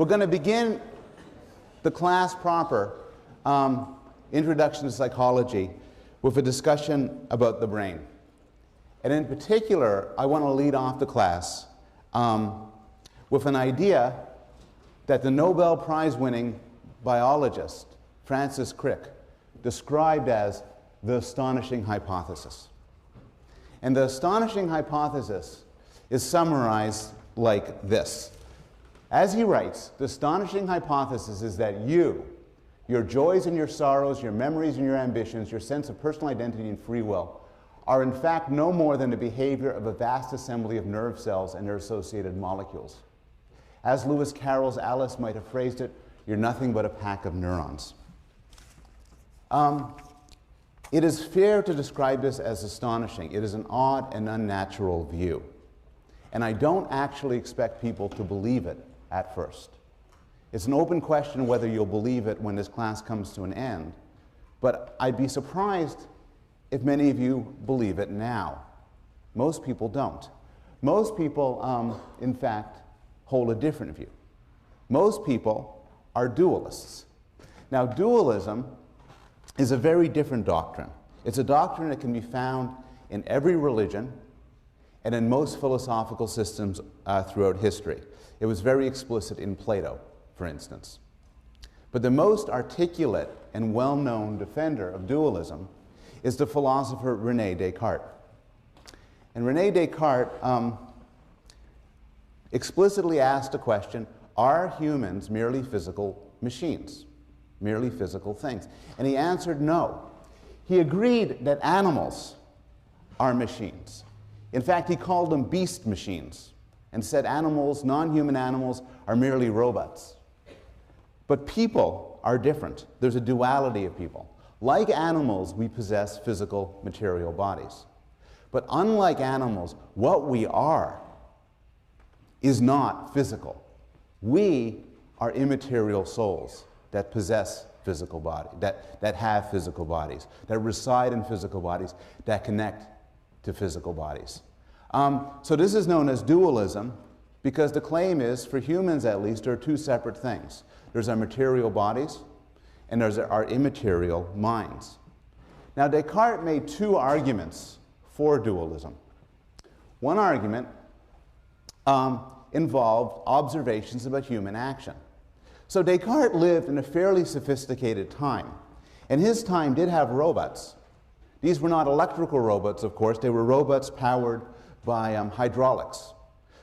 We're going to begin the class proper, Introduction to Psychology, with a discussion about the brain. And in particular, I want to lead off the class with an idea that the Nobel Prize-winning biologist Francis Crick described as the astonishing hypothesis. And the astonishing hypothesis is summarized like this. As he writes, the astonishing hypothesis is that you, your joys and your sorrows, your memories and your ambitions, your sense of personal identity and free will, are in fact no more than the behavior of a vast assembly of nerve cells and their associated molecules. As Lewis Carroll's Alice might have phrased it, you're nothing but a pack of neurons. It is fair to describe this as astonishing. It is an odd and unnatural view. And I don't actually expect people to believe it at first. It's an open question whether you'll believe it when this class comes to an end. But I'd be surprised if many of you believe it now. Most people don't. Most people, in fact, hold a different view. Most people are dualists. Now, dualism is a very different doctrine. It's a doctrine that can be found in every religion and in most philosophical systems throughout history. It was very explicit in Plato, for instance. But the most articulate and well-known defender of dualism is the philosopher René Descartes. And René Descartes explicitly asked the question, are humans merely physical machines, merely physical things? And he answered no. He agreed that animals are machines. In fact, he called them beast machines and said animals, non-human animals, are merely robots. But people are different. There's a duality of people. Like animals, we possess physical, material bodies. But unlike animals, what we are is not physical. We are immaterial souls that possess physical bodies, that have physical bodies, that reside in physical bodies, that connect to physical bodies. So this is known as dualism because the claim is, for humans at least, there are two separate things. There's our material bodies and there's our immaterial minds. Now, Descartes made two arguments for dualism. One argument involved observations about human action. So Descartes lived in a fairly sophisticated time, and his time did have robots. These were not electrical robots, of course. They were robots powered by hydraulics.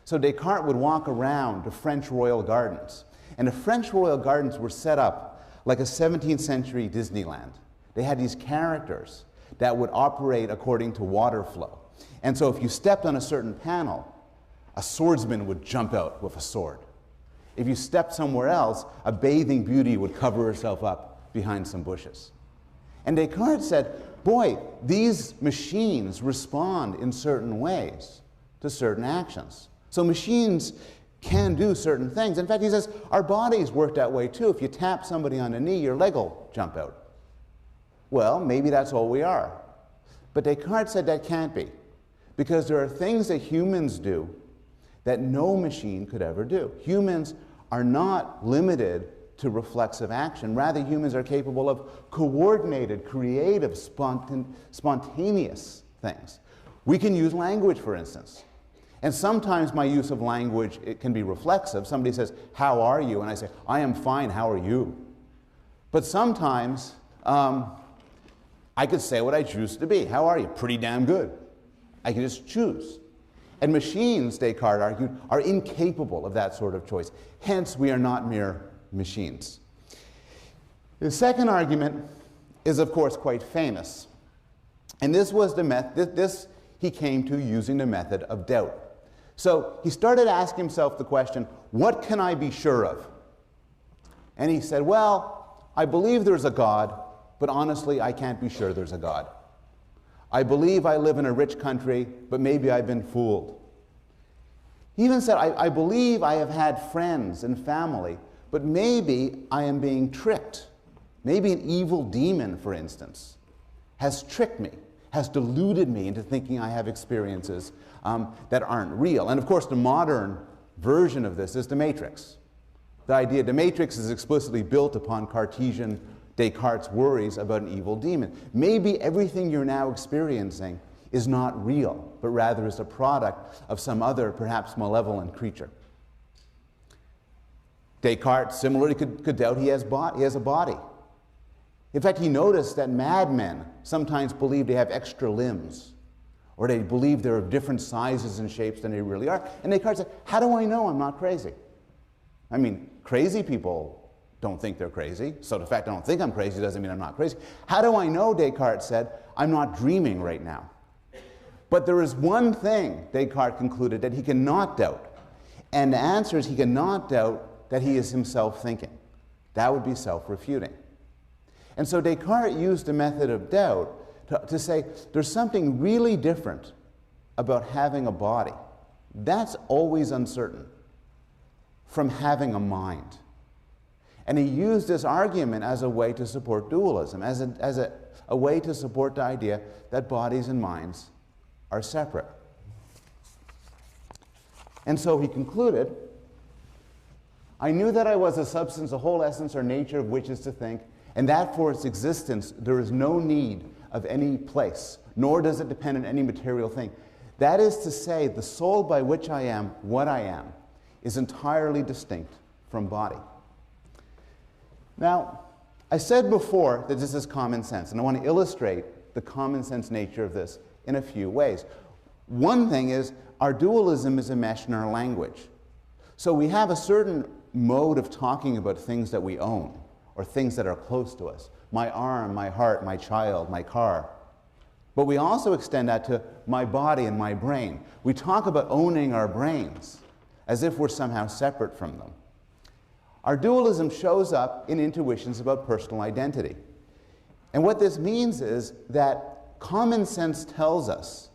So Descartes would walk around the French royal gardens, and the French royal gardens were set up like a 17th century Disneyland. They had these characters that would operate according to water flow. And so if you stepped on a certain panel, a swordsman would jump out with a sword. If you stepped somewhere else, a bathing beauty would cover herself up behind some bushes. And Descartes said, boy, these machines respond in certain ways to certain actions. So machines can do certain things. In fact, he says, our bodies work that way too. If you tap somebody on the knee, your leg will jump out. Well, maybe that's all we are. But Descartes said that can't be, because there are things that humans do that no machine could ever do. Humans are not limited to reflexive action. Rather, humans are capable of coordinated, creative, spontaneous things. We can use language, for instance. And sometimes my use of language, it can be reflexive. Somebody says, how are you? And I say, I am fine, how are you? But sometimes I could say what I choose to be. How are you? Pretty damn good. I can just choose. And machines, Descartes argued, are incapable of that sort of choice. Hence, we are not mere machines. The second argument is, of course, quite famous. And this was the method, this he came to using the method of doubt. So he started asking himself the question, what can I be sure of? And he said, well, I believe there's a God, but honestly, I can't be sure there's a God. I believe I live in a rich country, but maybe I've been fooled. He even said, I believe I have had friends and family, but maybe I am being tricked. Maybe an evil demon, for instance, has tricked me, has deluded me into thinking I have experiences that aren't real. And of course, the modern version of this is the Matrix. The idea, the matrix is explicitly built upon Cartesian Descartes' worries about an evil demon. Maybe everything you're now experiencing is not real, but rather is a product of some other, perhaps malevolent creature. Descartes similarly could doubt he has a body. In fact, he noticed that madmen sometimes believe they have extra limbs, or they believe they're of different sizes and shapes than they really are. And Descartes said, how do I know I'm not crazy? I mean, crazy people don't think they're crazy, so the fact I don't think I'm crazy doesn't mean I'm not crazy. How do I know, Descartes said, I'm not dreaming right now? But there is one thing, Descartes concluded, that he cannot doubt. And the answer is he cannot doubt that he is himself thinking. That would be self-refuting. And so Descartes used the method of doubt to say there's something really different about having a body. That's always uncertain from having a mind. And he used this argument as a way to support dualism, as a way to support the idea that bodies and minds are separate. And so he concluded, I knew that I was a substance, the whole essence or nature of which is to think, and that for its existence there is no need of any place, nor does it depend on any material thing. That is to say, the soul by which I am what I am is entirely distinct from body. Now, I said before that this is common sense, and I want to illustrate the common sense nature of this in a few ways. One thing is, our dualism is enmeshed in our language. So we have a certain mode of talking about things that we own, or things that are close to us. My arm, my heart, my child, my car. But we also extend that to my body and my brain. We talk about owning our brains as if we're somehow separate from them. Our dualism shows up in intuitions about personal identity. And what this means is that common sense tells us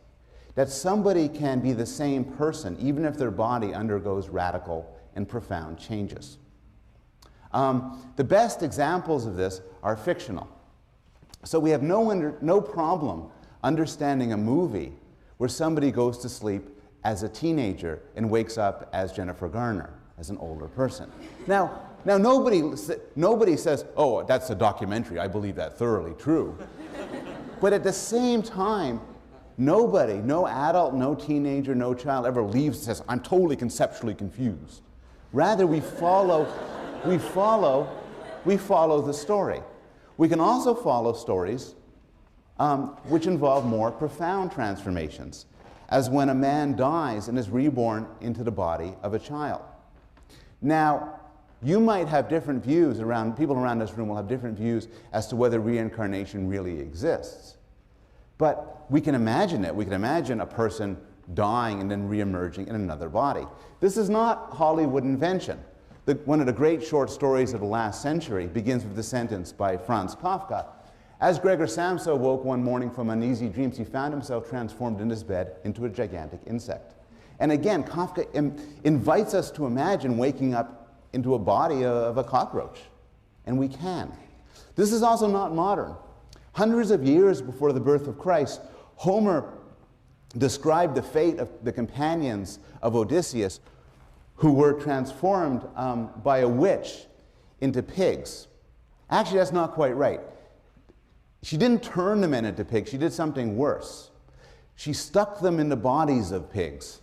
that somebody can be the same person even if their body undergoes radical and profound changes. The best examples of this are fictional. So we have no problem understanding a movie where somebody goes to sleep as a teenager and wakes up as Jennifer Garner, as an older person. Now nobody says, oh, that's a documentary, I believe that thoroughly true. But at the same time, nobody, no adult, no teenager, no child ever leaves and says, I'm totally conceptually confused. Rather, we follow the story. We can also follow stories which involve more profound transformations, as when a man dies and is reborn into the body of a child. Now, you might have different views people around this room will have different views as to whether reincarnation really exists. But we can imagine it. We can imagine a person dying and then re-emerging in another body. This is not Hollywood invention. One of the great short stories of the last century begins with the sentence by Franz Kafka. As Gregor Samsa woke one morning from uneasy dreams, he found himself transformed in his bed into a gigantic insect. And again, Kafka invites us to imagine waking up into a body of a cockroach. And we can. This is also not modern. Hundreds of years before the birth of Christ, Homer described the fate of the companions of Odysseus who were transformed by a witch into pigs. Actually, that's not quite right. She didn't turn the men into pigs. She did something worse. She stuck them in the bodies of pigs.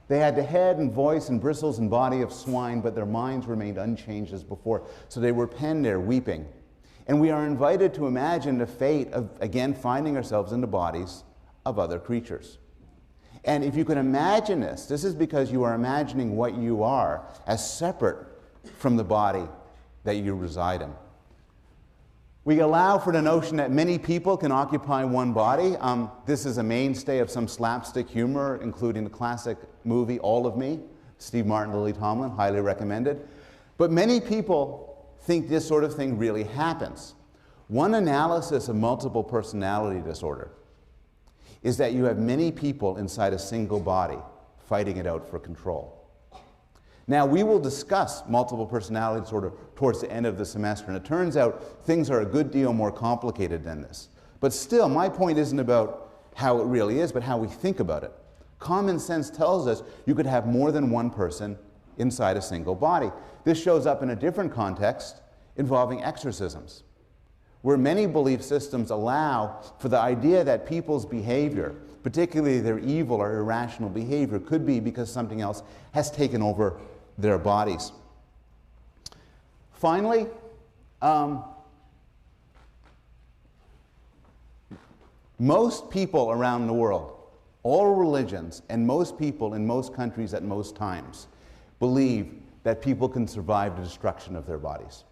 They had the head and voice and bristles and body of swine, but their minds remained unchanged as before. So they were penned there weeping. And we are invited to imagine the fate of, again, finding ourselves in the bodies of other creatures. And if you can imagine this, this is because you are imagining what you are as separate from the body that you reside in. We allow for the notion that many people can occupy one body. This is a mainstay of some slapstick humor, including the classic movie All of Me, Steve Martin, Lily Tomlin, highly recommended. But many people think this sort of thing really happens. One analysis of multiple personality disorder is that you have many people inside a single body fighting it out for control. Now, we will discuss multiple personality disorder towards the end of the semester, and it turns out things are a good deal more complicated than this. But still, my point isn't about how it really is, but how we think about it. Common sense tells us you could have more than one person inside a single body. This shows up in a different context involving exorcisms, where many belief systems allow for the idea that people's behavior, particularly their evil or irrational behavior, could be because something else has taken over their bodies. Finally, most people around the world, all religions, and most people in most countries at most times, believe that people can survive the destruction of their bodies.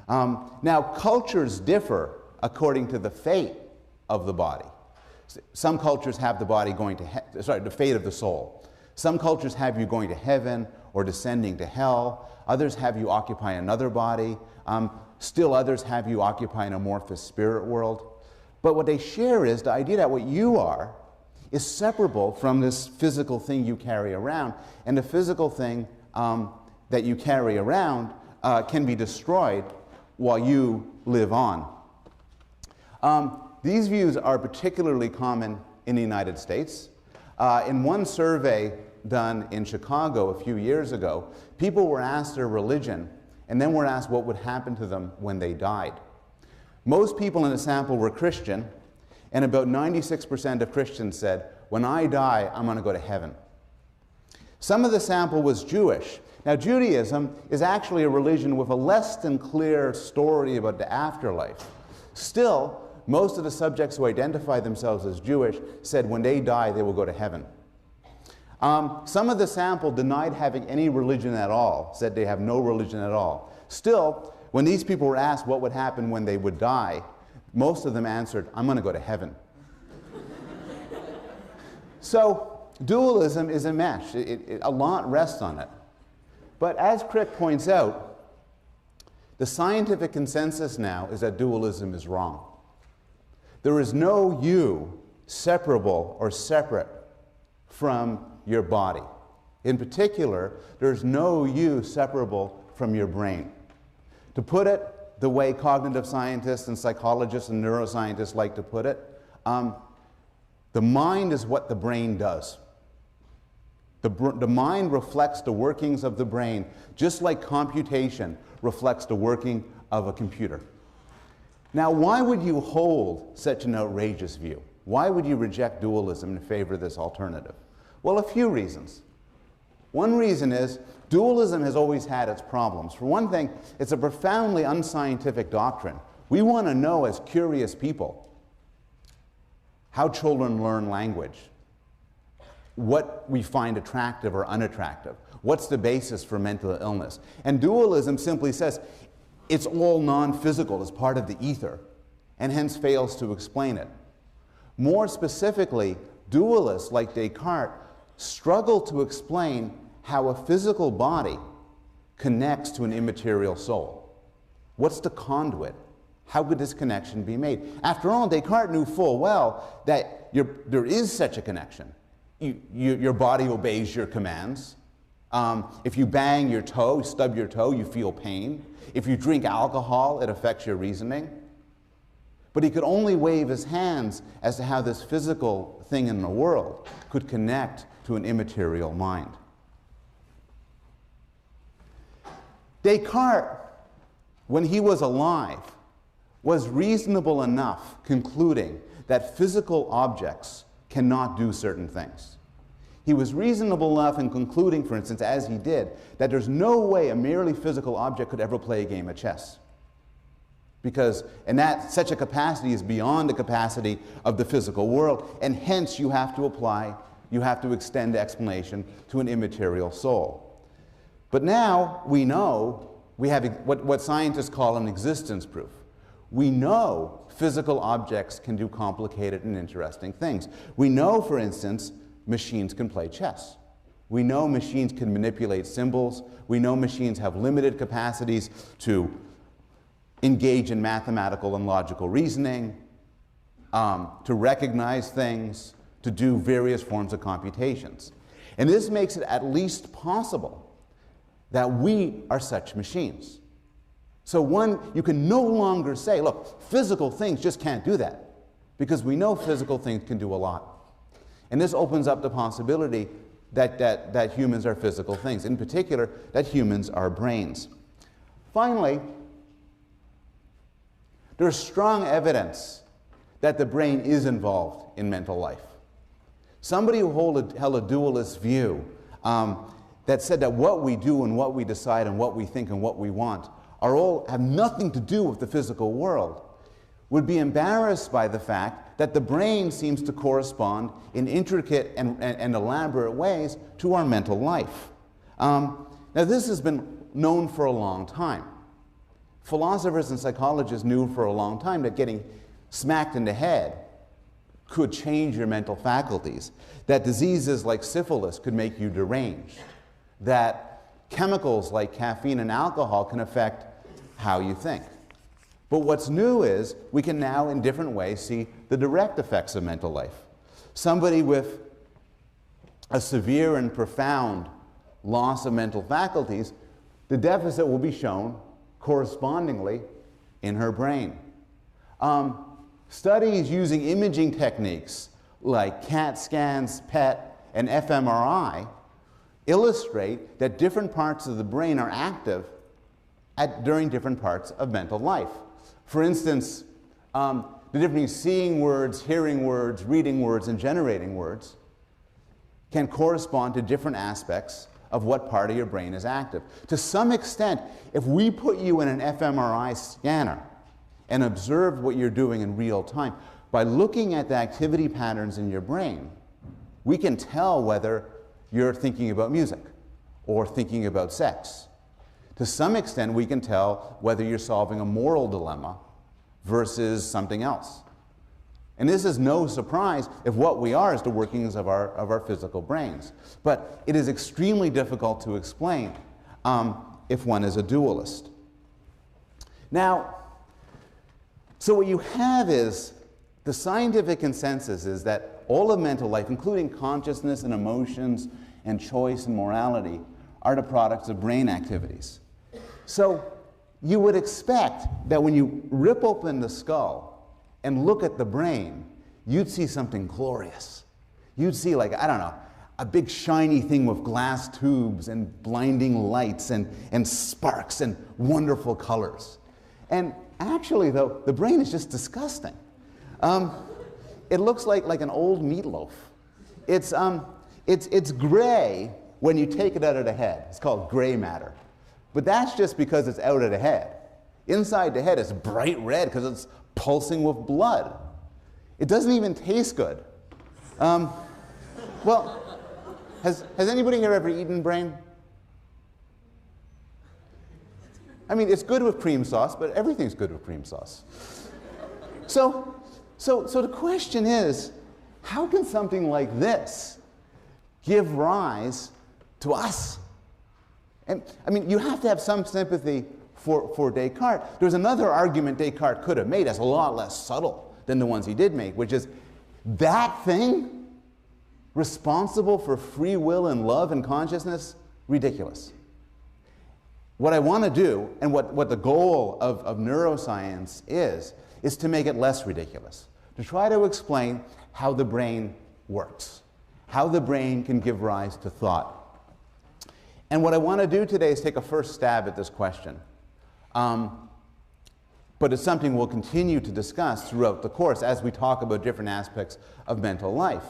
Now, cultures differ according to the fate of the body. Some cultures have the body going to the fate of the soul. Some cultures have you going to heaven or descending to hell. Others have you occupy another body. Still others have you occupy an amorphous spirit world. But what they share is the idea that what you are is separable from this physical thing you carry around, and the physical thing that you carry around can be destroyed while you live on. These views are particularly common in the United States. In one survey done in Chicago a few years ago, people were asked their religion and then were asked what would happen to them when they died. Most people in the sample were Christian, and about 96% of Christians said, when I die, I'm going to go to heaven. Some of the sample was Jewish. Now, Judaism is actually a religion with a less than clear story about the afterlife. Still, most of the subjects who identify themselves as Jewish said when they die, they will go to heaven. Some of the sample denied having any religion at all, said they have no religion at all. Still, when these people were asked what would happen when they would die, most of them answered, I'm going to go to heaven. So, dualism is a mesh. A lot rests on it. But as Crick points out, the scientific consensus now is that dualism is wrong. There is no you separable or separate from your body. In particular, there's no you separable from your brain. To put it the way cognitive scientists and psychologists and neuroscientists like to put it, the mind is what the brain does. The mind reflects the workings of the brain, just like computation reflects the working of a computer. Now, why would you hold such an outrageous view? Why would you reject dualism in favor of this alternative? Well, a few reasons. One reason is dualism has always had its problems. For one thing, it's a profoundly unscientific doctrine. We want to know, as curious people, how children learn language, what we find attractive or unattractive, what's the basis for mental illness. And dualism simply says it's all non-physical, it's part of the ether, and hence fails to explain it. More specifically, dualists like Descartes struggle to explain how a physical body connects to an immaterial soul. What's the conduit? How could this connection be made? After all, Descartes knew full well that there is such a connection. Your body obeys your commands. If you bang your toe, stub your toe, you feel pain. If you drink alcohol, it affects your reasoning. But he could only wave his hands as to how this physical thing in the world could connect to an immaterial mind. Descartes, when he was alive, was reasonable enough concluding that physical objects cannot do certain things. He was reasonable enough in concluding, for instance, as he did, that there's no way a merely physical object could ever play a game of chess. Because such a capacity is beyond the capacity of the physical world, and hence you have to extend the explanation to an immaterial soul. But now we know, we have what scientists call an existence proof. We know physical objects can do complicated and interesting things. We know, for instance, machines can play chess. We know machines can manipulate symbols. We know machines have limited capacities to engage in mathematical and logical reasoning, to recognize things, to do various forms of computations. And this makes it at least possible that we are such machines. So you can no longer say, look, physical things just can't do that, because we know physical things can do a lot. And this opens up the possibility that humans are physical things, in particular, that humans are brains. Finally, there's strong evidence that the brain is involved in mental life. Somebody who held a dualist view that said that what we do and what we decide and what we think and what we want have nothing to do with the physical world would be embarrassed by the fact that the brain seems to correspond in intricate and elaborate ways to our mental life. Now, this has been known for a long time. Philosophers and psychologists knew for a long time that getting smacked in the head could change your mental faculties, that diseases like syphilis could make you deranged, that chemicals like caffeine and alcohol can affect how you think. But what's new is we can now in different ways see the direct effects of mental life. Somebody with a severe and profound loss of mental faculties, the deficit will be shown correspondingly in her brain. Studies using imaging techniques like CAT scans, PET, and fMRI illustrate that different parts of the brain are active during different parts of mental life. For instance, the difference between seeing words, hearing words, reading words, and generating words can correspond to different aspects of what part of your brain is active. To some extent, if we put you in an fMRI scanner and observe what you're doing in real time, by looking at the activity patterns in your brain, we can tell whether you're thinking about music or thinking about sex. To some extent, we can tell whether you're solving a moral dilemma versus something else. And this is no surprise if what we are is the workings of our physical brains. But it is extremely difficult to explain if one is a dualist. Now, so what you have is the scientific consensus is that all of mental life, including consciousness and emotions and choice and morality, are the products of brain activities. So you would expect that when you rip open the skull and look at the brain, you'd see something glorious. You'd see, like, I don't know, a big shiny thing with glass tubes and blinding lights and sparks and wonderful colors. And actually, though, the brain is just disgusting. It looks like an old meatloaf. It's gray when you take it out of the head. It's called gray matter. But that's just because it's out of the head. Inside the head, it's bright red because it's pulsing with blood. It doesn't even taste good. Well, has anybody here ever eaten brain? I mean, it's good with cream sauce, but everything's good with cream sauce. So the question is, how can something like this give rise to us? And I mean, you have to have some sympathy for Descartes. There's another argument Descartes could have made that's a lot less subtle than the ones he did make, which is that thing responsible for free will and love and consciousness, ridiculous. What I want to do, and what the goal of neuroscience is to make it less ridiculous, to try to explain how the brain works, how the brain can give rise to thought. And what I want to do today is take a first stab at this question. But it's something we'll continue to discuss throughout the course as we talk about different aspects of mental life.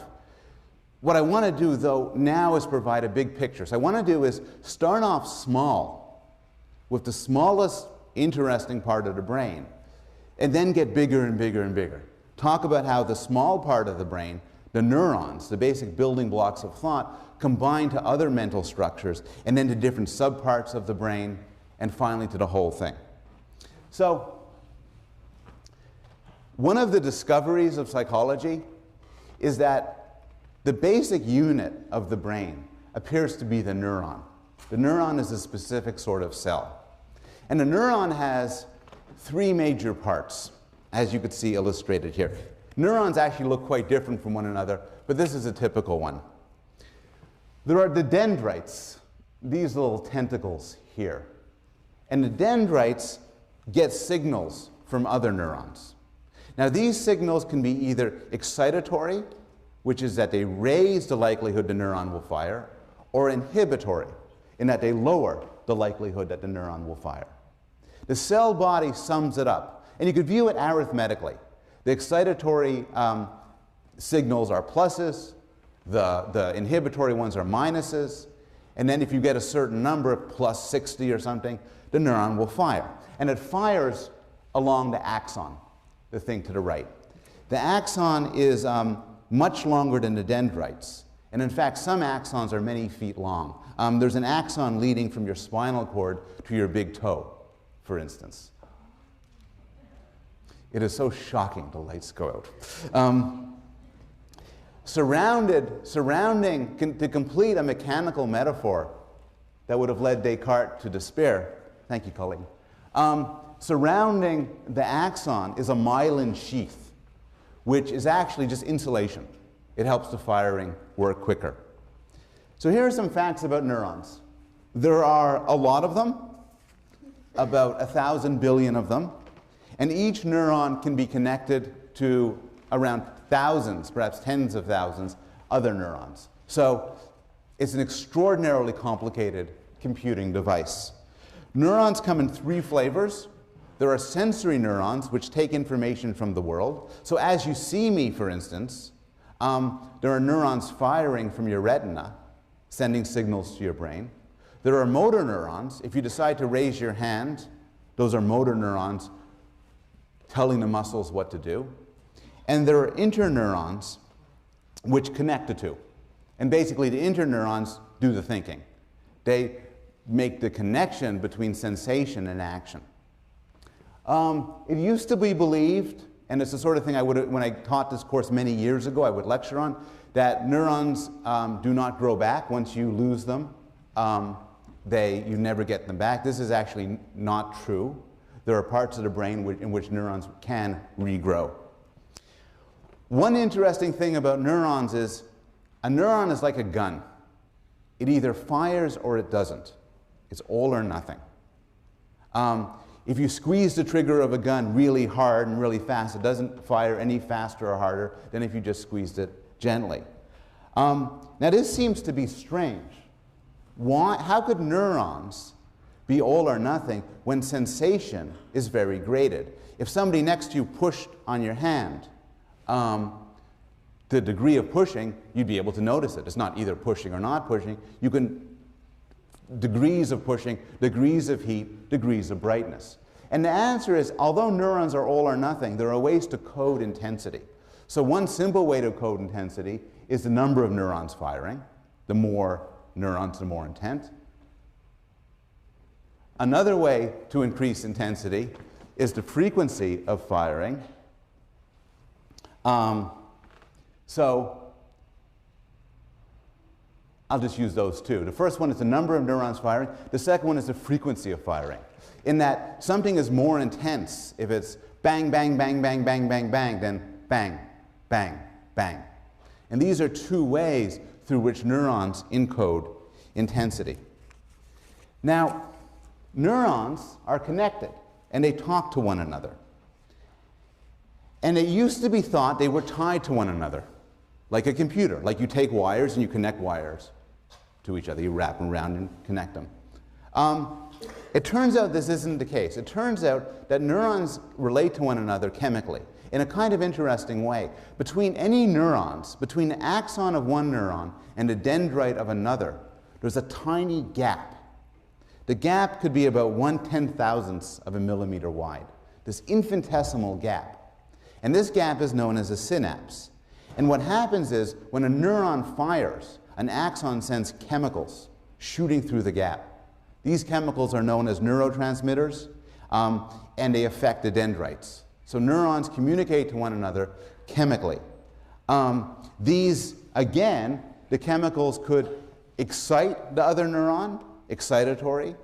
What I want to do, though, now is provide a big picture. So I want to do is start off small with the smallest interesting part of the brain, and then get bigger and bigger and bigger. Talk about how the small part of the brain, the neurons, the basic building blocks of thought, combine to other mental structures, and then to different subparts of the brain, and finally to the whole thing. So, one of the discoveries of psychology is that the basic unit of the brain appears to be the neuron. The neuron is a specific sort of cell. And the neuron has three major parts, as you could see illustrated here. Neurons actually look quite different from one another, but this is a typical one. There are the dendrites, these little tentacles here. And the dendrites get signals from other neurons. Now, these signals can be either excitatory which is that they raise the likelihood the neuron will fire, or inhibitory, in that they lower the likelihood that the neuron will fire. The cell body sums it up, and you could view it arithmetically. The excitatory signals are pluses, the inhibitory ones are minuses, and then if you get a certain number, plus 60 or something, the neuron will fire. And it fires along the axon, the thing to the right. The axon is much longer than the dendrites. And in fact, some axons are many feet long. There's an axon leading from your spinal cord to your big toe, for instance. It is so shocking the lights go out. Surrounding, to complete a mechanical metaphor that would have led Descartes to despair, thank you, Colleen, surrounding the axon is a myelin sheath, which is actually just insulation. It helps the firing work quicker. So here are some facts about neurons. There are a lot of them, about 1,000 billion of them, and each neuron can be connected to around thousands, perhaps tens of thousands, other neurons. So it's an extraordinarily complicated computing device. Neurons come in 3 flavors. There are sensory neurons, which take information from the world. So as you see me, for instance, there are neurons firing from your retina, sending signals to your brain. There are motor neurons. If you decide to raise your hand, those are motor neurons telling the muscles what to do. And there are interneurons which connect the two. And basically the interneurons do the thinking. They make the connection between sensation and action. It used to be believed, and it's the sort of thing I would, when I taught this course many years ago, I would lecture on, that neurons do not grow back once you lose them. You never get them back. This is actually not true. There are parts of the brain in which neurons can regrow. One interesting thing about neurons is a neuron is like a gun. It either fires or it doesn't. It's all or nothing. If you squeeze the trigger of a gun really hard and really fast, it doesn't fire any faster or harder than if you just squeezed it gently. Now this seems to be strange. How could neurons be all or nothing when sensation is very graded? If somebody next to you pushed on your hand, the degree of pushing, you'd be able to notice it. It's not either pushing or not pushing. You can degrees of pushing, degrees of heat, degrees of brightness. And the answer is, although neurons are all or nothing, there are ways to code intensity. So one simple way to code intensity is the number of neurons firing. The more neurons, the more intent. Another way to increase intensity is the frequency of firing. So I'll just use those two. The first one is the number of neurons firing. The second one is the frequency of firing. In that something is more intense if it's bang, bang, bang, bang, bang, bang, bang, than bang, bang, bang. And these are 2 ways through which neurons encode intensity. Now, neurons are connected, and they talk to one another. And it used to be thought they were tied to one another, like a computer. Like you take wires and you connect wires to each other. You wrap them around and connect them. It turns out this isn't the case. It turns out that neurons relate to one another chemically in a kind of interesting way. Between any neurons, between the axon of one neuron and the dendrite of another, there's a tiny gap. The gap could be about 1/10,000th of a millimeter wide, this infinitesimal gap. And this gap is known as a synapse. And what happens is, when a neuron fires, an axon sends chemicals shooting through the gap. These chemicals are known as neurotransmitters, and they affect the dendrites. So neurons communicate to one another chemically. These, again, the chemicals could excite the other neuron, excitatory,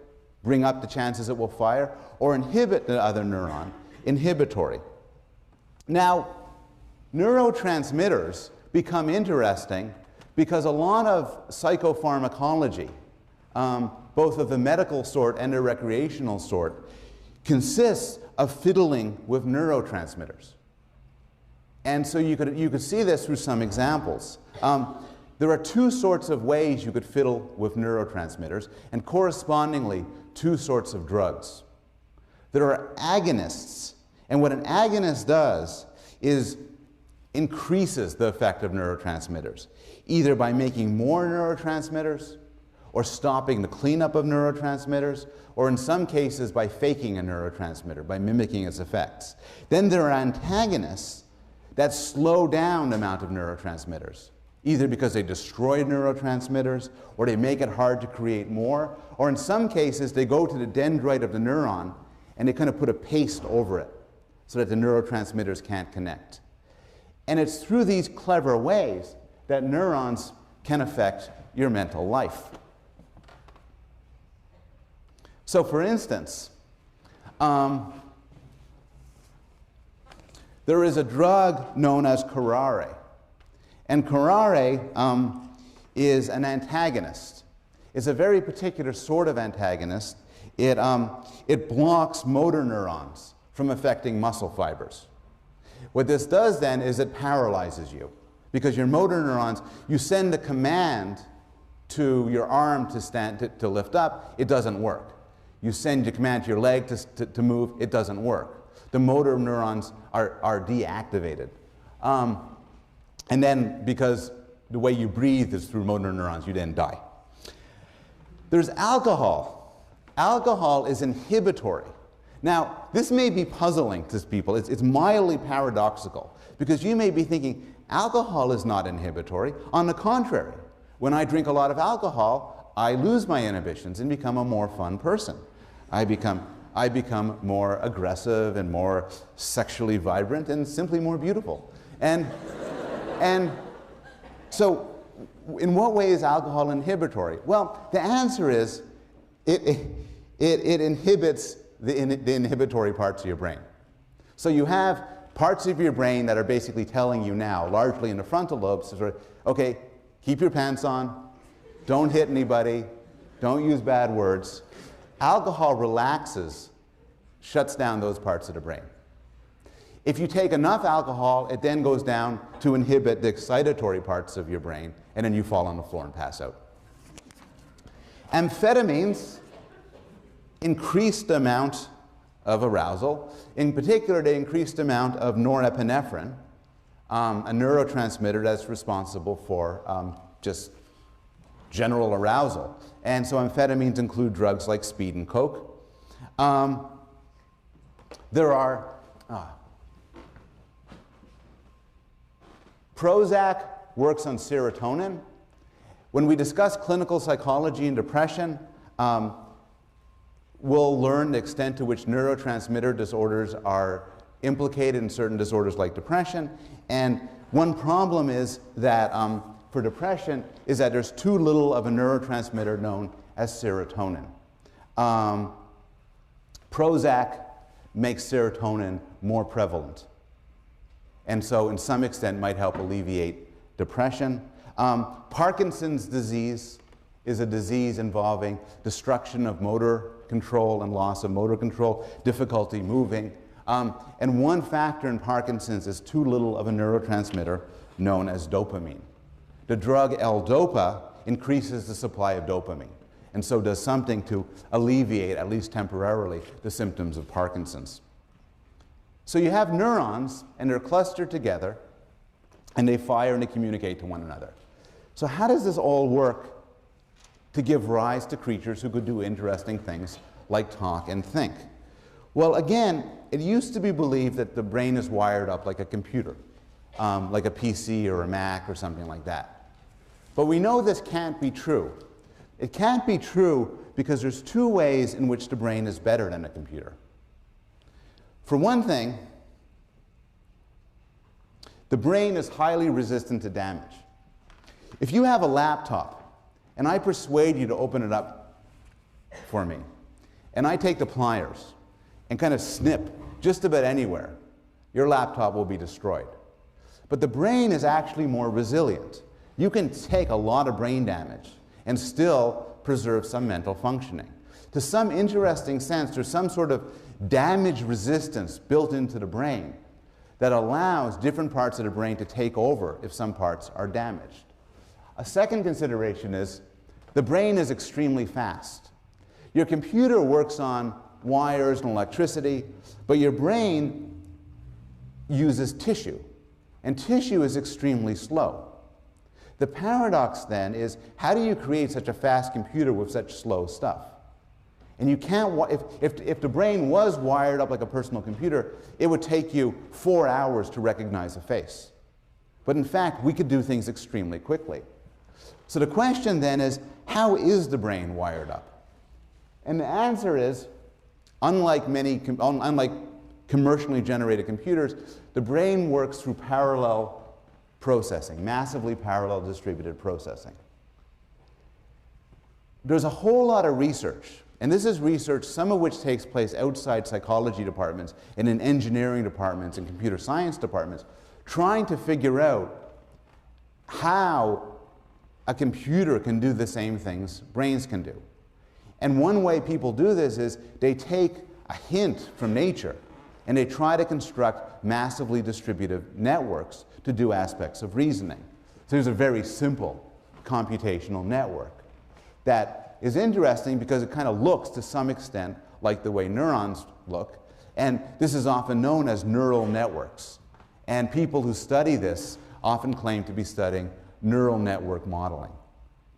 bring up the chances it will fire, or inhibit the other neuron, inhibitory. Now, neurotransmitters become interesting because a lot of psychopharmacology, both of the medical sort and the recreational sort, consists of fiddling with neurotransmitters. And so you could see this through some examples. There are two sorts of ways you could fiddle with neurotransmitters, and correspondingly, two sorts of drugs. There are agonists, and what an agonist does is increases the effect of neurotransmitters, either by making more neurotransmitters, or stopping the cleanup of neurotransmitters, or in some cases by faking a neurotransmitter, by mimicking its effects. Then there are antagonists that slow down the amount of neurotransmitters, either because they destroy neurotransmitters, or they make it hard to create more, or in some cases they go to the dendrite of the neuron and they kind of put a paste over it so that the neurotransmitters can't connect. And it's through these clever ways that neurons can affect your mental life. So for instance, there is a drug known as curare. And curare is an antagonist. It's a very particular sort of antagonist. It blocks motor neurons from affecting muscle fibers. What this does then is it paralyzes you, because your motor neurons, you send a command to your arm to lift up, it doesn't work. You send a command to your leg to move, it doesn't work. The motor neurons are deactivated. And then, because the way you breathe is through motor neurons, you then die. There's alcohol. Alcohol is inhibitory. Now, this may be puzzling to people. It's mildly paradoxical, because you may be thinking, alcohol is not inhibitory. On the contrary, when I drink a lot of alcohol, I lose my inhibitions and become a more fun person. I become more aggressive and more sexually vibrant and simply more beautiful. And so, in what way is alcohol inhibitory? Well, the answer is it inhibits the inhibitory parts of your brain. So you have parts of your brain that are basically telling you now, largely in the frontal lobes, sort of, okay, keep your pants on, don't hit anybody, don't use bad words. Alcohol relaxes, shuts down those parts of the brain. If you take enough alcohol, it then goes down to inhibit the excitatory parts of your brain, and then you fall on the floor and pass out. Amphetamines increase the amount of arousal. In particular, they increase the amount of norepinephrine, a neurotransmitter that's responsible for just general arousal. And so amphetamines include drugs like speed and coke. There are Prozac works on serotonin. When we discuss clinical psychology and depression, we'll learn the extent to which neurotransmitter disorders are implicated in certain disorders like depression. And one problem is that for depression is that there's too little of a neurotransmitter known as serotonin. Prozac makes serotonin more prevalent, and so in some extent might help alleviate depression. Parkinson's disease is a disease involving destruction of motor control and loss of motor control, difficulty moving. And one factor in Parkinson's is too little of a neurotransmitter known as dopamine. The drug L-Dopa increases the supply of dopamine, and so does something to alleviate, at least temporarily, the symptoms of Parkinson's. So you have neurons, and they're clustered together, and they fire and they communicate to one another. So how does this all work to give rise to creatures who could do interesting things like talk and think? Well, again, it used to be believed that the brain is wired up like a computer, like a PC or a Mac or something like that. But we know this can't be true. It can't be true because there's two ways in which the brain is better than a computer. For one thing, the brain is highly resistant to damage. If you have a laptop and I persuade you to open it up for me, and I take the pliers and kind of snip just about anywhere, your laptop will be destroyed. But the brain is actually more resilient. You can take a lot of brain damage and still preserve some mental functioning. To some interesting sense, there's some sort of damage resistance built into the brain that allows different parts of the brain to take over if some parts are damaged. A second consideration is the brain is extremely fast. Your computer works on wires and electricity, but your brain uses tissue, and tissue is extremely slow. The paradox then is, how do you create such a fast computer with such slow stuff? And you can't, if the brain was wired up like a personal computer, it would take you 4 hours to recognize a face. But in fact, we could do things extremely quickly. So the question then is, how is the brain wired up? And the answer is, unlike commercially generated computers, the brain works through parallel processing, massively parallel distributed processing. There's a whole lot of research, and this is research, some of which takes place outside psychology departments and in engineering departments and computer science departments, trying to figure out how a computer can do the same things brains can do. And one way people do this is they take a hint from nature and they try to construct massively distributed networks to do aspects of reasoning. So there's a very simple computational network that is interesting because it kind of looks to some extent like the way neurons look, and this is often known as neural networks. And people who study this often claim to be studying neural network modeling,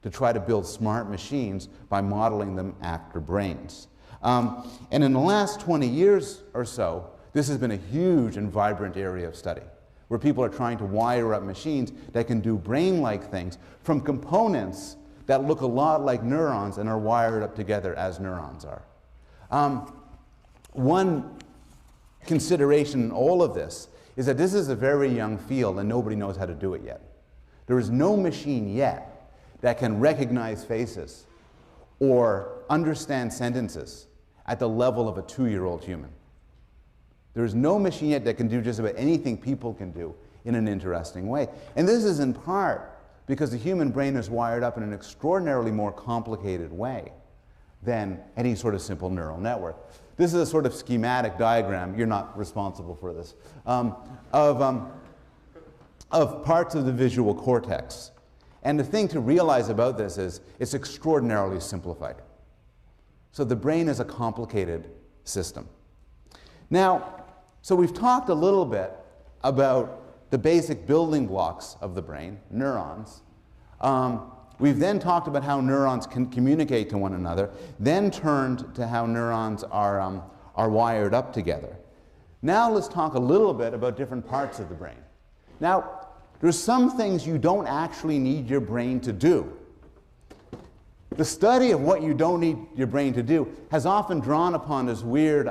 to try to build smart machines by modeling them after brains. And in the last 20 years or so, this has been a huge and vibrant area of study, where people are trying to wire up machines that can do brain-like things from components that look a lot like neurons and are wired up together as neurons are. One consideration in all of this is that this is a very young field and nobody knows how to do it yet. There is no machine yet that can recognize faces or understand sentences at the level of a 2-year-old human. There is no machine yet that can do just about anything people can do in an interesting way. And this is in part because the human brain is wired up in an extraordinarily more complicated way than any sort of simple neural network. This is a sort of schematic diagram, you're not responsible for this, of parts of the visual cortex. And the thing to realize about this is it's extraordinarily simplified. So the brain is a complicated system. Now, so we've talked a little bit about the basic building blocks of the brain, neurons. We've then talked about how neurons can communicate to one another, then turned to how neurons are wired up together. Now let's talk a little bit about different parts of the brain. Now, there's some things you don't actually need your brain to do. The study of what you don't need your brain to do has often drawn upon this weird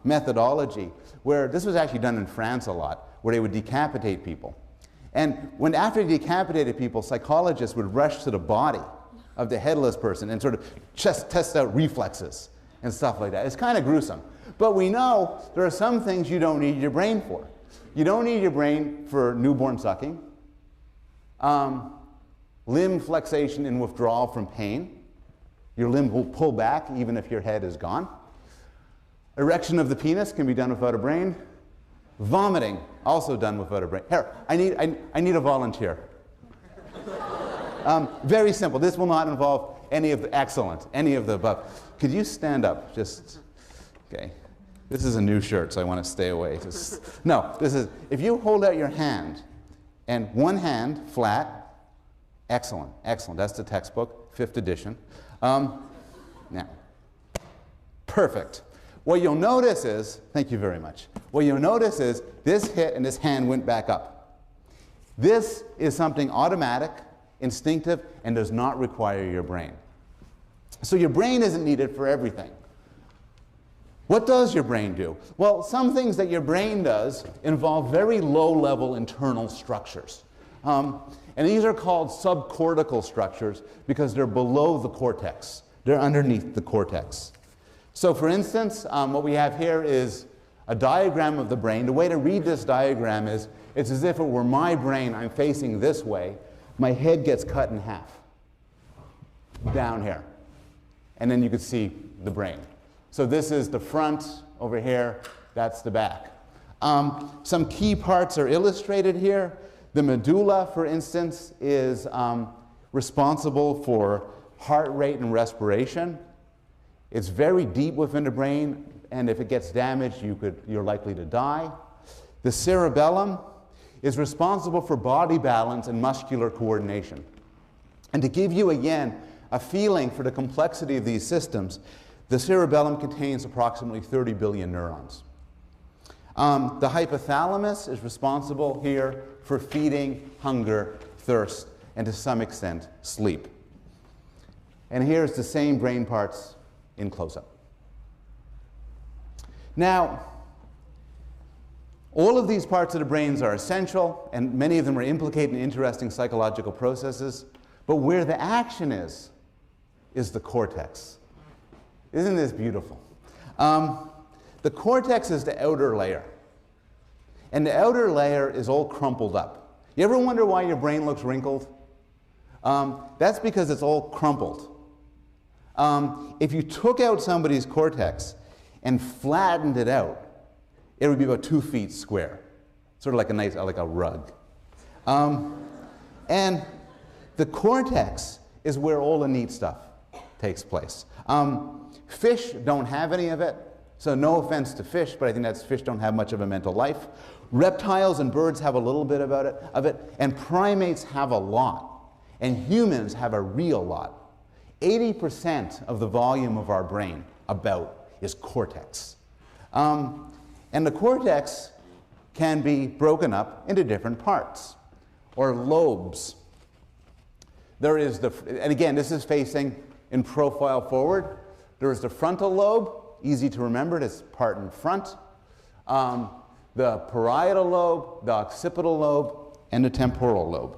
methodology where this was actually done in France a lot, where they would decapitate people. And after they decapitated people, psychologists would rush to the body of the headless person and sort of just test out reflexes and stuff like that. It's kind of gruesome. But we know there are some things you don't need your brain for. You don't need your brain for newborn sucking, limb flexation and withdrawal from pain. Your limb will pull back even if your head is gone. Erection of the penis can be done without a brain. Vomiting, also done without a brain. Here, I need a volunteer. Very simple. This will not involve any of the above. Could you stand up? Just, okay. This is a new shirt, so I want to stay away. No, this is, if you hold out your hand, and one hand flat, excellent, excellent. That's the textbook, 5th edition. Now, perfect. What you'll notice is, thank you very much. What you'll notice is this hit and this hand went back up. This is something automatic, instinctive, and does not require your brain. So your brain isn't needed for everything. What does your brain do? Well, some things that your brain does involve very low-level internal structures. And these are called subcortical structures because they're below the cortex. They're underneath the cortex. So for instance, what we have here is a diagram of the brain. The way to read this diagram is, it's as if it were my brain, I'm facing this way. My head gets cut in half, down here. And then you could see the brain. So this is the front over here, that's the back. Some key parts are illustrated here. The medulla, for instance, is responsible for heart rate and respiration. It's very deep within the brain, and if it gets damaged, you're likely to die. The cerebellum is responsible for body balance and muscular coordination. And to give you, again, a feeling for the complexity of these systems, the cerebellum contains approximately 30 billion neurons. The hypothalamus is responsible here for feeding, hunger, thirst, and to some extent, sleep. And here's the same brain parts in close-up. Now, all of these parts of the brains are essential, and many of them are implicated in interesting psychological processes, but where the action is the cortex. Isn't this beautiful? The cortex is the outer layer, and the outer layer is all crumpled up. You ever wonder why your brain looks wrinkled? That's because it's all crumpled. If you took out somebody's cortex and flattened it out, it would be about 2 feet square, sort of like a nice, like a rug. And the cortex is where all the neat stuff takes place. Fish don't have any of it, so no offense to fish, but I think that's fish don't have much of a mental life. Reptiles and birds have a little bit of it, and primates have a lot, and humans have a real lot. 80% of the volume of our brain is cortex. And the cortex can be broken up into different parts, or lobes. There is and again, this is facing in profile forward. There is the frontal lobe, easy to remember, this part in front. The parietal lobe, the occipital lobe, and the temporal lobe.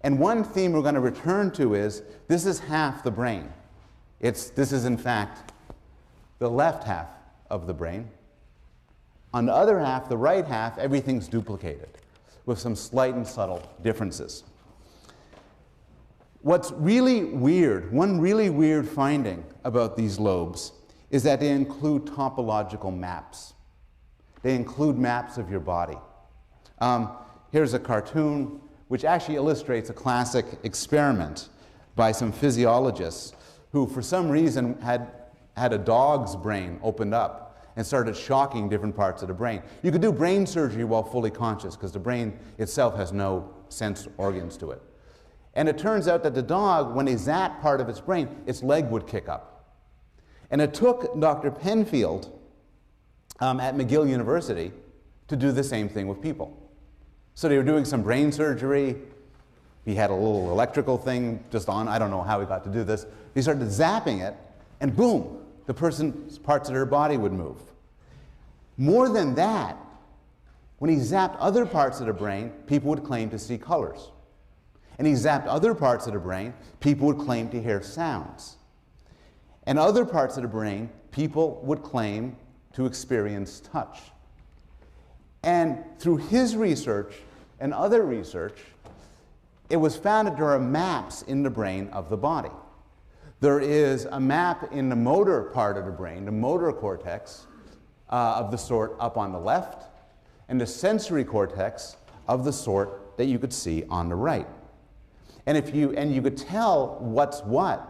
And one theme we're going to return to is, this is half the brain. This is in fact the left half of the brain. On the other half, the right half, everything's duplicated with some slight and subtle differences. What's really weird, one really weird finding about these lobes is that they include topological maps. They include maps of your body. Here's a cartoon which actually illustrates a classic experiment by some physiologists who, for some reason, had a dog's brain opened up and started shocking different parts of the brain. You could do brain surgery while fully conscious because the brain itself has no sense organs to it. And it turns out that the dog, when they zap part of its brain, its leg would kick up. And it took Dr. Penfield at McGill University to do the same thing with people. So they were doing some brain surgery. He had a little electrical thing just on. I don't know how he got to do this. He started zapping it, and boom, the person's parts of their body would move. More than that, when he zapped other parts of the brain, people would claim to see colors. And he zapped other parts of the brain, people would claim to hear sounds. And other parts of the brain, people would claim to experience touch. And through his research and other research, it was found that there are maps in the brain of the body. There is a map in the motor part of the brain, the motor cortex, of the sort up on the left, and the sensory cortex of the sort that you could see on the right. And you could tell what's what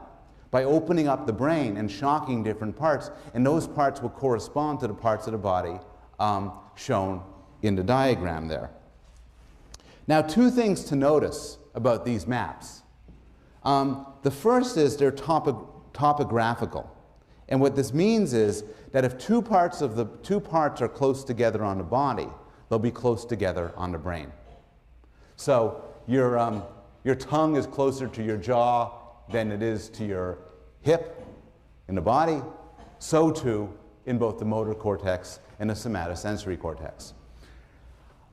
by opening up the brain and shocking different parts, and those parts will correspond to the parts of the body shown in the diagram there. Now, 2 things to notice about these maps. The first is they're topographical. And what this means is that if two parts are close together on the body, they'll be close together on the brain. So your tongue is closer to your jaw than it is to your hip in the body. So too in both the motor cortex and the somatosensory cortex.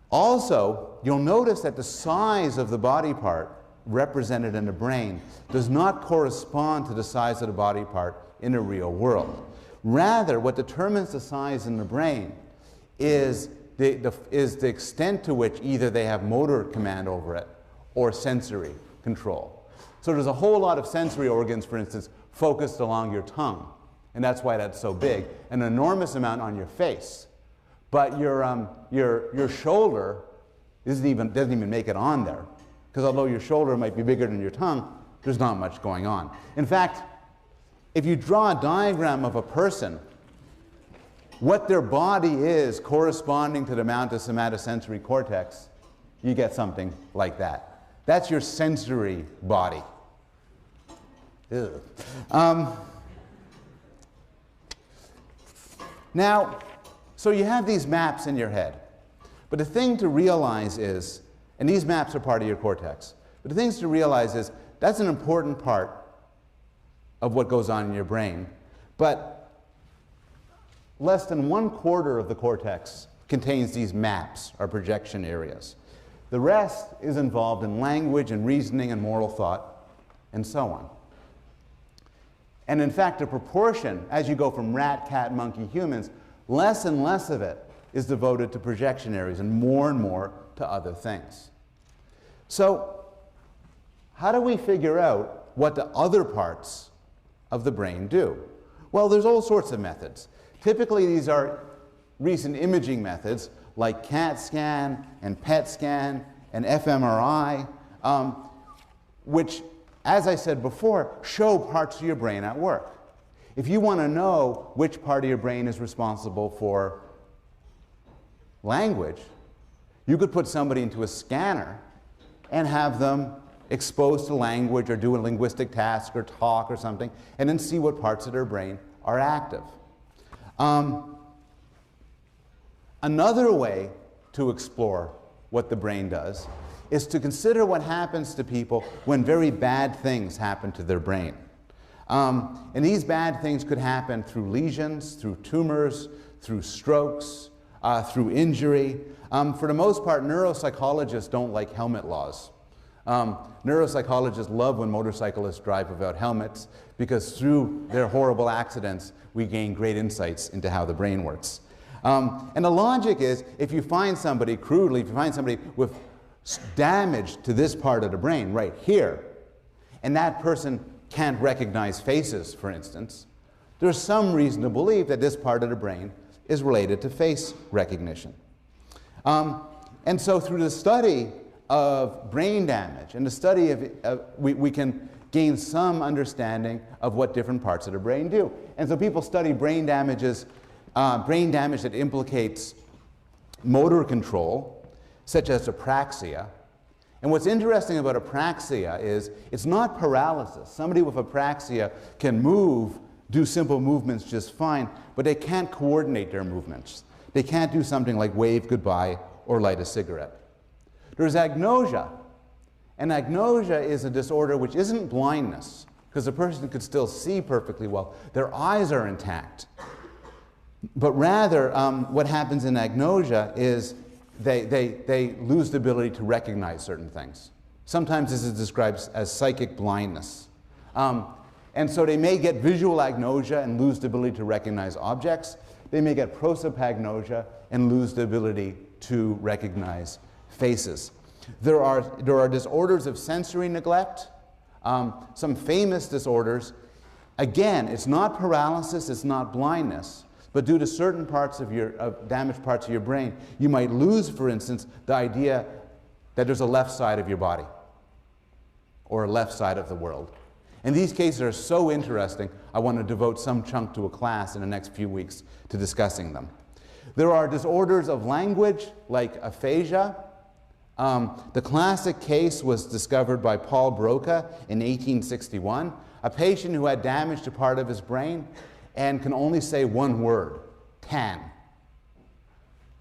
Also, you'll notice that the size of the body part represented in the brain does not correspond to the size of the body part in the real world. Rather, what determines the size in the brain is the extent to which either they have motor command over it or sensory control. So there's a whole lot of sensory organs, for instance, focused along your tongue, and that's why that's so big. An enormous amount on your face. But your shoulder doesn't even make it on there. Because although your shoulder might be bigger than your tongue, there's not much going on. In fact, if you draw a diagram of a person, what their body is corresponding to the amount of somatosensory cortex, you get something like that. That's your sensory body. Now, so you have these maps in your head. But the thing to realize is, and these maps are part of your cortex, but the things to realize is that's an important part of what goes on in your brain. But less than 1/4 of the cortex contains these maps, or projection areas. The rest is involved in language and reasoning and moral thought and so on. And in fact, the proportion, as you go from rat, cat, monkey, humans, less and less of it is devoted to projection areas and more to other things. So, how do we figure out what the other parts of the brain do? Well, there's all sorts of methods. Typically, these are recent imaging methods like CAT scan and PET scan and fMRI, which, as I said before, show parts of your brain at work. If you want to know which part of your brain is responsible for language, you could put somebody into a scanner and have them exposed to language or do a linguistic task or talk or something, and then see what parts of their brain are active. Another way to explore what the brain does is to consider what happens to people when very bad things happen to their brain. And these bad things could happen through lesions, through tumors, through strokes, through injury. For the most part, neuropsychologists don't like helmet laws. Neuropsychologists love when motorcyclists drive without helmets because through their horrible accidents, we gain great insights into how the brain works. And the logic is, if you find somebody, crudely, if you find somebody with damage to this part of the brain, right here, and that person can't recognize faces, for instance, there's some reason to believe that this part of the brain is related to face recognition. And so through the study of brain damage and the study of, we can gain some understanding of what different parts of the brain do. And so people study brain damage that implicates motor control, such as apraxia. And what's interesting about apraxia is it's not paralysis. Somebody with apraxia can move, do simple movements just fine, but they can't coordinate their movements. They can't do something like wave goodbye or light a cigarette. There's agnosia. And agnosia is a disorder which isn't blindness, because the person could still see perfectly well. Their eyes are intact. But rather, what happens in agnosia is they lose the ability to recognize certain things. Sometimes this is described as psychic blindness. And so they may get visual agnosia and lose the ability to recognize objects. They may get prosopagnosia and lose the ability to recognize faces. There are disorders of sensory neglect, some famous disorders. Again, it's not paralysis, it's not blindness, but due to certain parts of damaged parts of your brain, you might lose, for instance, the idea that there's a left side of your body or a left side of the world. And these cases are so interesting, I want to devote some chunk to a class in the next few weeks to discussing them. There are disorders of language, like aphasia. The classic case was discovered by Paul Broca in 1861, a patient who had damage to part of his brain and can only say one word, tan.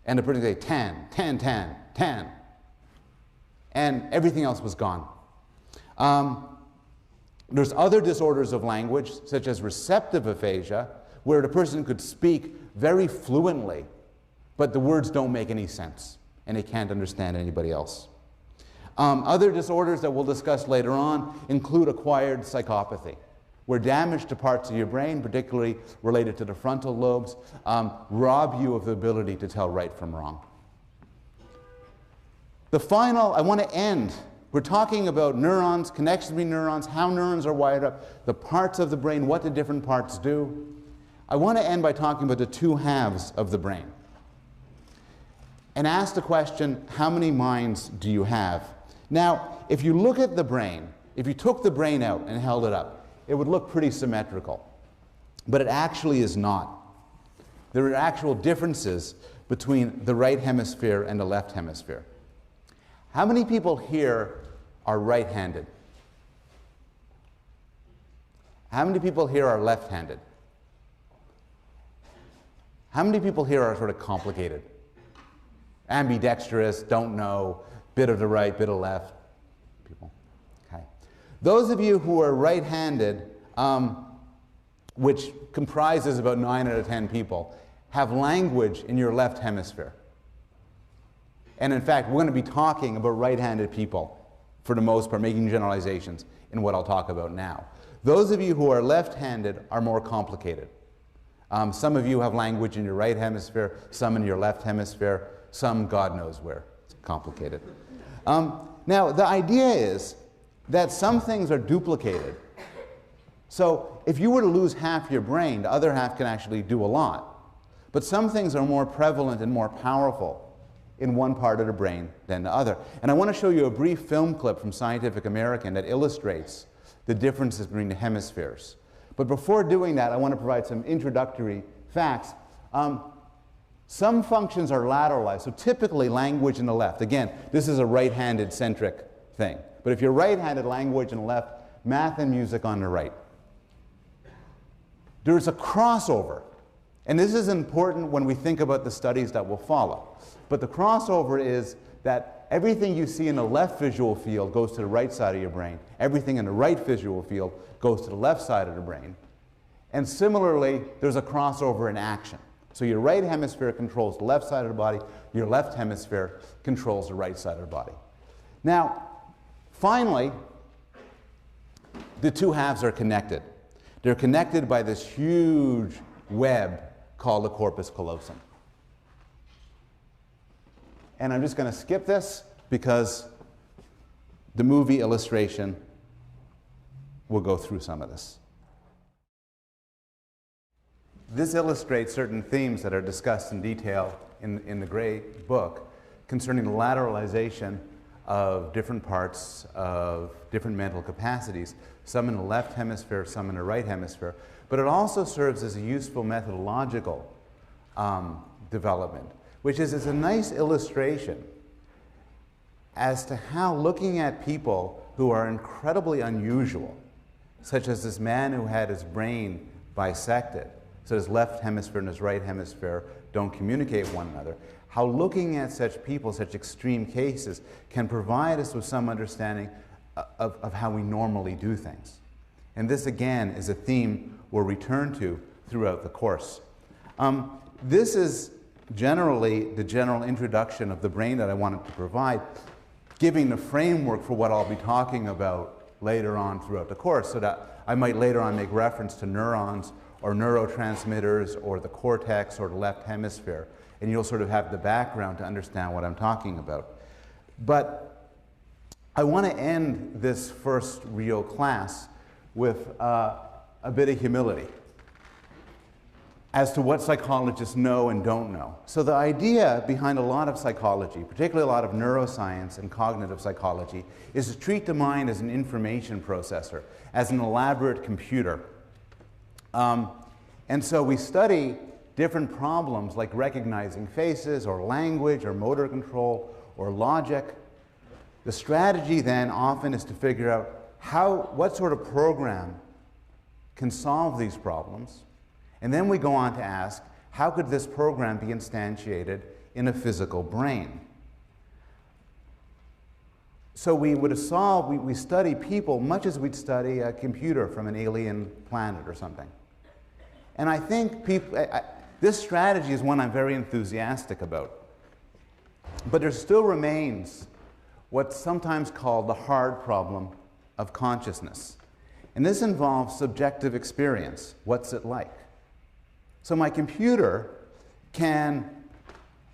And the person would say tan, tan, tan, tan. And everything else was gone. There's other disorders of language, such as receptive aphasia, where the person could speak very fluently, but the words don't make any sense, and they can't understand anybody else. Other disorders that we'll discuss later on include acquired psychopathy, where damage to parts of your brain, particularly related to the frontal lobes, rob you of the ability to tell right from wrong. I want to end. We're talking about neurons, connections between neurons, how neurons are wired up, the parts of the brain, what the different parts do. I want to end by talking about the two halves of the brain and ask the question, how many minds do you have? Now, if you look at the brain, if you took the brain out and held it up, it would look pretty symmetrical. But it actually is not. There are actual differences between the right hemisphere and the left hemisphere. How many people here are right-handed? How many people here are left-handed? How many people here are sort of complicated? Ambidextrous, don't know, bit of the right, bit of left people. Okay. Those of you who are right-handed, which comprises about 9 out of 10 people, have language in your left hemisphere. And in fact, we're going to be talking about right-handed people for the most part, making generalizations in what I'll talk about now. Those of you who are left-handed are more complicated. Some of you have language in your right hemisphere, some in your left hemisphere, some God knows where. It's complicated. Now, the idea is that some things are duplicated. So if you were to lose half your brain, the other half can actually do a lot. But some things are more prevalent and more powerful in one part of the brain than the other. And I want to show you a brief film clip from Scientific American that illustrates the differences between the hemispheres. But before doing that, I want to provide some introductory facts. Some functions are lateralized, so typically language in the left. Again, this is a right-handed centric thing. But if you're right-handed, language in the left, math and music on the right. There's a crossover. And this is important when we think about the studies that will follow. But the crossover is that everything you see in the left visual field goes to the right side of your brain. Everything in the right visual field goes to the left side of the brain. And similarly, there's a crossover in action. So your right hemisphere controls the left side of the body, your left hemisphere controls the right side of the body. Now, finally, the two halves are connected. They're connected by this huge web called the corpus callosum. And I'm just going to skip this because the movie illustration will go through some of this. This illustrates certain themes that are discussed in detail in the Gray book concerning the lateralization of different parts of different mental capacities, some in the left hemisphere, some in the right hemisphere. But it also serves as a useful methodological development, which is it's a nice illustration as to how looking at people who are incredibly unusual, such as this man who had his brain bisected, so his left hemisphere and his right hemisphere don't communicate with one another, how looking at such people, such extreme cases, can provide us with some understanding of how we normally do things. And this, again, is a theme we'll return to throughout the course. This is generally the general introduction of the brain that I wanted to provide, giving the framework for what I'll be talking about later on throughout the course, so that I might later on make reference to neurons or neurotransmitters or the cortex or the left hemisphere, and you'll sort of have the background to understand what I'm talking about. But I want to end this first real class with a bit of humility as to what psychologists know and don't know. So the idea behind a lot of psychology, particularly a lot of neuroscience and cognitive psychology, is to treat the mind as an information processor, as an elaborate computer. And so we study different problems like recognizing faces or language or motor control or logic. The strategy then often is to figure out what sort of program can solve these problems. And then we go on to ask, how could this program be instantiated in a physical brain? So we study people much as we'd study a computer from an alien planet or something. And I think this strategy is one I'm very enthusiastic about. But there still remains what's sometimes called the hard problem of consciousness. And this involves subjective experience. What's it like? So my computer can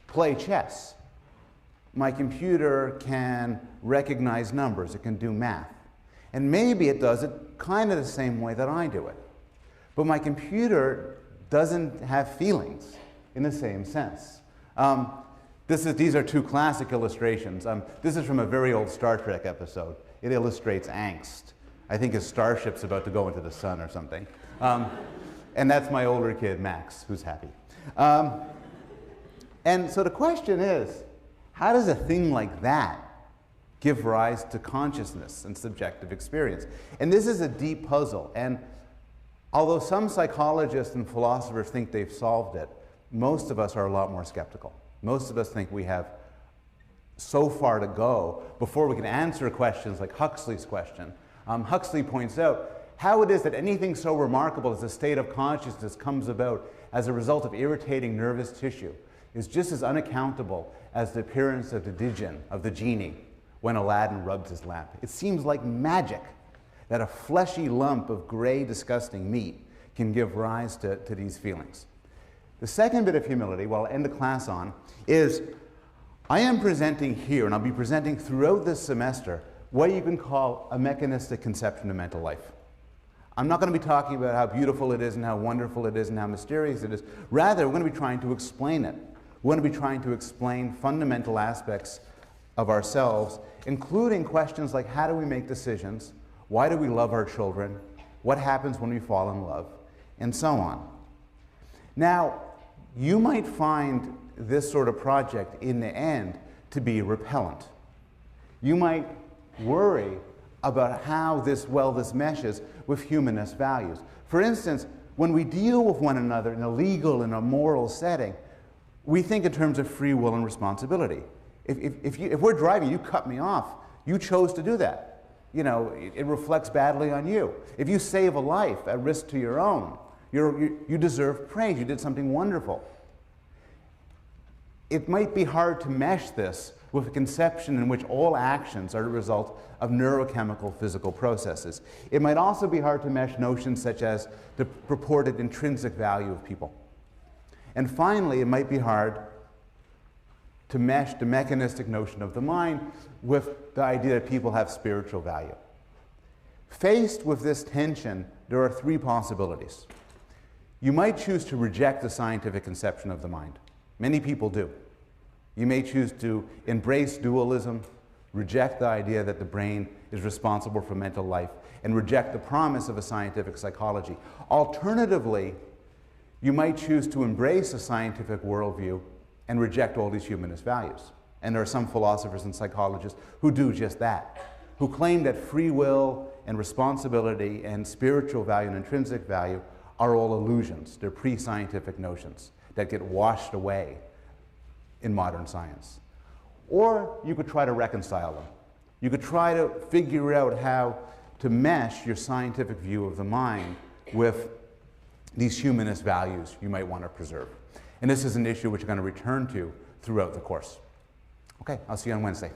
play chess. My computer can recognize numbers. It can do math. And maybe it does it kind of the same way that I do it. But my computer doesn't have feelings in the same sense. These are two classic illustrations. This is from a very old Star Trek episode. It illustrates angst. I think his starship's about to go into the sun or something. And that's my older kid, Max, who's happy. And so the question is, how does a thing like that give rise to consciousness and subjective experience? And this is a deep puzzle. And although some psychologists and philosophers think they've solved it, most of us are a lot more skeptical. Most of us think we have so far to go before we can answer questions like Huxley's question. Huxley points out how it is that anything so remarkable as a state of consciousness comes about as a result of irritating nervous tissue is just as unaccountable as the appearance of the djinn, of the genie, when Aladdin rubs his lamp. It seems like magic that a fleshy lump of gray, disgusting meat can give rise to these feelings. The second bit of humility, what I'll end the class on, is I am presenting here, and I'll be presenting throughout this semester, what you can call a mechanistic conception of mental life. I'm not going to be talking about how beautiful it is and how wonderful it is and how mysterious it is. Rather, we're going to be trying to explain it. We're going to be trying to explain fundamental aspects of ourselves, including questions like how do we make decisions, why do we love our children, what happens when we fall in love, and so on. Now, you might find this sort of project in the end to be repellent. You might worry about how this meshes with humanist values. For instance, when we deal with one another in a legal and a moral setting, we think in terms of free will and responsibility. If we're driving, you cut me off, you chose to do that. You know, it reflects badly on you. If you save a life at risk to your own, you deserve praise, you did something wonderful. It might be hard to mesh this with a conception in which all actions are the result of neurochemical physical processes. It might also be hard to mesh notions such as the purported intrinsic value of people. And finally, it might be hard to mesh the mechanistic notion of the mind with the idea that people have spiritual value. Faced with this tension, there are three possibilities. You might choose to reject the scientific conception of the mind. Many people do. You may choose to embrace dualism, reject the idea that the brain is responsible for mental life, and reject the promise of a scientific psychology. Alternatively, you might choose to embrace a scientific worldview and reject all these humanist values. And there are some philosophers and psychologists who do just that, who claim that free will and responsibility and spiritual value and intrinsic value are all illusions. They're pre-scientific notions that get washed away in modern science. Or you could try to reconcile them. You could try to figure out how to mesh your scientific view of the mind with these humanist values you might want to preserve. And this is an issue which we're going to return to throughout the course. Okay, I'll see you on Wednesday.